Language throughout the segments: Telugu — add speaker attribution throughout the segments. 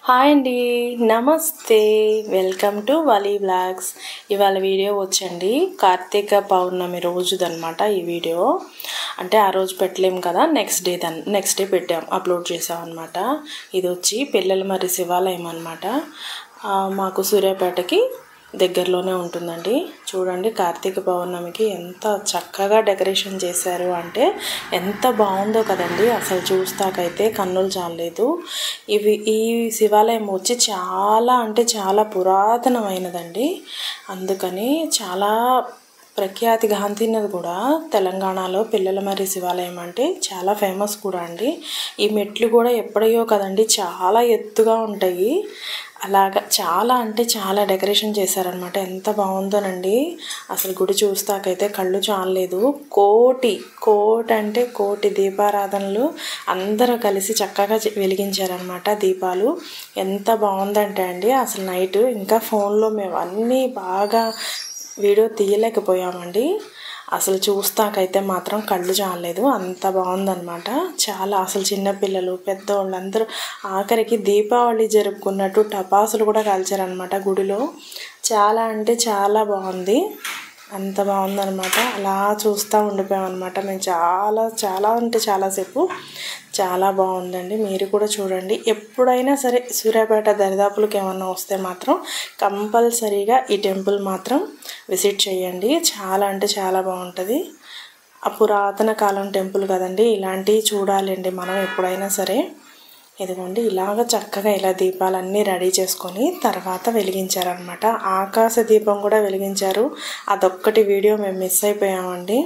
Speaker 1: హాయ్ అండి, నమస్తే, వెల్కమ్ టు వలీ బ్లాగ్స్. ఇవాళ వీడియో వచ్చండి కార్తీక పౌర్ణమి రోజుదనమాట. ఈ వీడియో అంటే ఆ రోజు పెట్టలేము కదా, నెక్స్ట్ డే పెట్టాం, అప్లోడ్ చేసాం అనమాట. ఇది వచ్చి పిల్లలమర్రి శివాలయం అనమాట. మాకు సూర్యాపేటకి దగ్గరలోనే ఉంటుందండి. చూడండి కార్తీక పౌర్ణమికి ఎంత చక్కగా డెకరేషన్ చేశారు అంటే ఎంత బాగుందో కదండి. అసలు చూస్తాకైతే కన్నులు చాలలేదు. ఈ శివాలయం వచ్చి చాలా అంటే చాలా పురాతనమైనదండి. అందుకని చాలా ప్రఖ్యాతిగాంచినది కూడా. తెలంగాణలో పిల్లలమర్రి శివాలయం అంటే చాలా ఫేమస్ కూడా అండి. ఈ మెట్లు కూడా ఎప్పుడయ్యో కదండి, చాలా ఎత్తుగా ఉంటాయి. అలాగా చాలా అంటే చాలా డెకరేషన్ చేశారనమాట. ఎంత బాగుందోనండి. అసలు గుడి చూస్తాకైతే కళ్ళు చాలలేదు. కోటి అంటే కోటి దీపారాధనలు అందరూ కలిసి చక్కగా వెలిగించారనమాట దీపాలు. ఎంత బాగుందంటే అండి అసలు నైట్ ఇంకా ఫోన్లో మేము అన్నీ బాగా వీడియో తీయలేకపోయామండి. అసలు చూస్తాకైతే మాత్రం కళ్ళు చాలలేదు, అంత బాగుందనమాట. చాలా అసలు చిన్నపిల్లలు పెద్దవాళ్ళు అందరూ ఆఖరికి దీపావళి జరుపుకున్నట్టు టపాసులు కూడా కాల్చారనమాట గుడిలో. చాలా అంటే చాలా బాగుంది, అంత బాగుందనమాట. అలా చూస్తూ ఉండిపోయామన్నమాట మేము. చాలా అంటే చాలాసేపు. చాలా బాగుందండి. మీరు కూడా చూడండి. ఎప్పుడైనా సరే సూర్యాపేట దరిదాపులకు ఏమన్నా వస్తే మాత్రం కంపల్సరీగా ఈ టెంపుల్ మాత్రం విజిట్ చేయండి. చాలా అంటే చాలా బాగుంటుంది. ఆ పురాతన కాలం టెంపుల్ కదండి, ఇలాంటివి చూడాలండి మనం ఎప్పుడైనా సరే. ఇదిగోండి ఇలాగ చక్కగా ఇలా దీపాలన్నీ రెడీ చేసుకొని తర్వాత వెలిగించారనమాట. ఆకాశ దీపం కూడా వెలిగించారు. అదొక్కటి వీడియో మేము మిస్ అయిపోయామండి.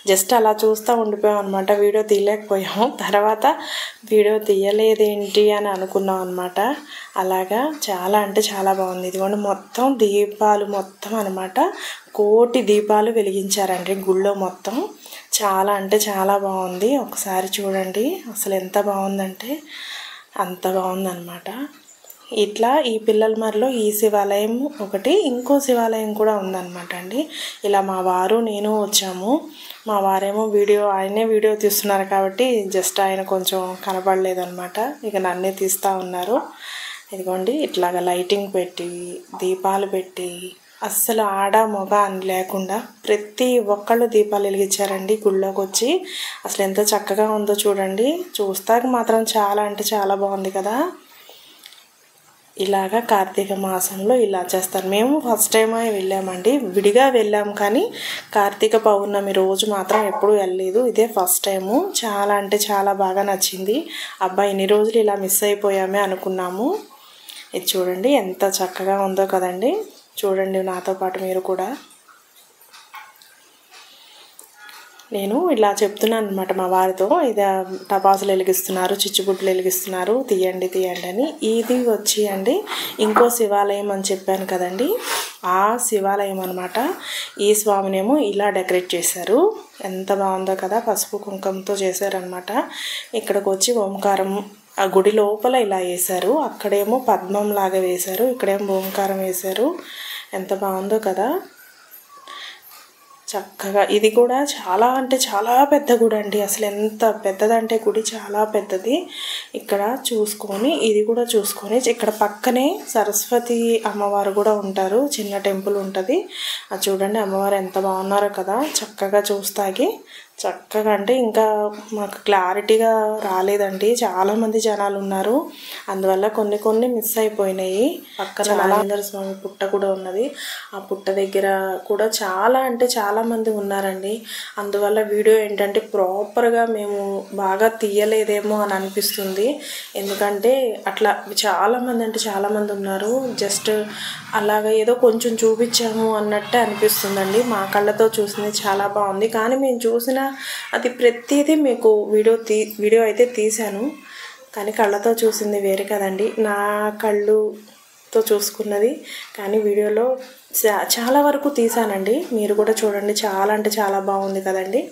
Speaker 1: జస్ట్ అలా చూస్తూ ఉండిపోయాం అనమాట, వీడియో తీయలేకపోయాము. తర్వాత వీడియో తీయలేదేంటి అని అనుకున్నాం అనమాట. అలాగా చాలా అంటే చాలా బాగుంది. ఇదిగోండి మొత్తం దీపాలు మొత్తం అనమాట, కోటి దీపాలు వెలిగించారండి గుళ్ళో మొత్తం. చాలా అంటే చాలా బాగుంది. ఒకసారి చూడండి అసలు ఎంత బాగుందంటే అంత బాగుందన్నమాట. ఇట్లా ఈ పిల్లలమర్రిలో ఈ శివాలయం ఒకటి, ఇంకో శివాలయం కూడా ఉందన్నమాట అండి. ఇలా మా వారు నేను వచ్చాము. మా వారేమో ఆయనే వీడియో తీస్తున్నారు కాబట్టి జస్ట్ ఆయన కొంచెం కనపడలేదన్నమాట. ఇక నన్నే తీస్తూ ఉన్నారు. ఇదిగోండి ఇట్లాగా లైటింగ్ పెట్టి దీపాలు పెట్టి అస్సలు ఆడ మొగ అని లేకుండా ప్రతి ఒక్కళ్ళు దీపాలు వెలిగించారండి గుళ్ళోకి వచ్చి. అసలు ఎంత చక్కగా ఉందో చూడండి. చూస్తాక మాత్రం చాలా అంటే చాలా బాగుంది కదా. ఇలాగా కార్తీక మాసంలో ఇలా చేస్తారు. మేము ఫస్ట్ టైం వెళ్ళామండి, విడిగా వెళ్ళాము కానీ కార్తీక పౌర్ణమి రోజు మాత్రం ఎప్పుడూ వెళ్ళలేదు. ఇదే ఫస్ట్ టైము. చాలా అంటే చాలా బాగా నచ్చింది. అబ్బాయి ఇన్ని రోజులు ఇలా మిస్ అయిపోయామే అనుకున్నాము. ఇది చూడండి ఎంత చక్కగా ఉందో కదండి. చూడండి నాతో పాటు మీరు కూడా. నేను ఇలా చెప్తున్నాను అనమాట మా వారితో, ఇది టపాసులు వెలిగిస్తున్నారు, చిచ్చుబుడ్లు వెలిగిస్తున్నారు, తీయండి అని. ఇది వచ్చి అండి ఇంకో శివాలయం అని చెప్పాను కదండి, ఆ శివాలయం అనమాట. ఈ స్వామినేమో ఇలా డెకరేట్ చేశారు. ఎంత బాగుందో కదా, పసుపు కుంకుమతో చేశారనమాట. ఇక్కడికి వచ్చి ఓంకారం ఆ గుడి లోపల ఇలా వేశారు. అక్కడేమో పద్మం లాగా వేశారు, ఇక్కడేమో ఓంకారం వేశారు. ఎంత బాగుందో కదా చక్కగా. ఇది కూడా చాలా అంటే చాలా పెద్ద గుడి అండి. అసలు ఎంత పెద్దదంటే గుడి చాలా పెద్దది. ఇక్కడ చూసుకొని ఇది కూడా చూసుకొని ఇక్కడ పక్కనే సరస్వతి అమ్మవారు కూడా ఉంటారు, చిన్న టెంపుల్ ఉంటుంది. అది చూడండి అమ్మవారు ఎంత బాగున్నారో కదా. చక్కగా చూస్తాకి చక్కగా అంటే ఇంకా మాకు క్లారిటీగా రాలేదండి, చాలామంది జనాలు ఉన్నారు, అందువల్ల కొన్ని మిస్ అయిపోయినాయి. పక్కన నాగేంద్ర స్వామి పుట్ట కూడా ఉన్నది. ఆ పుట్ట దగ్గర కూడా చాలా అంటే చాలామంది ఉన్నారండి. అందువల్ల వీడియో ఏంటంటే ప్రాపర్గా మేము బాగా తీయలేదేమో అని అనిపిస్తుంది. ఎందుకంటే అట్లా చాలామంది అంటే చాలామంది ఉన్నారు. జస్ట్ అలాగ ఏదో కొంచెం చూపించాము అన్నట్టే అనిపిస్తుందండి. మా కళ్ళతో చూసింది చాలా బాగుంది, కానీ మేము చూసిన అది ప్రతిదీ మీకు వీడియో అయితే తీశాను, కానీ కళ్ళతో చూసింది వేరే కదండి. నా కళ్ళుతో చూసుకున్నది కానీ వీడియోలో చాలా వరకు తీసానండి. మీరు కూడా చూడండి, చాలా అంటే చాలా బాగుంది కదండి.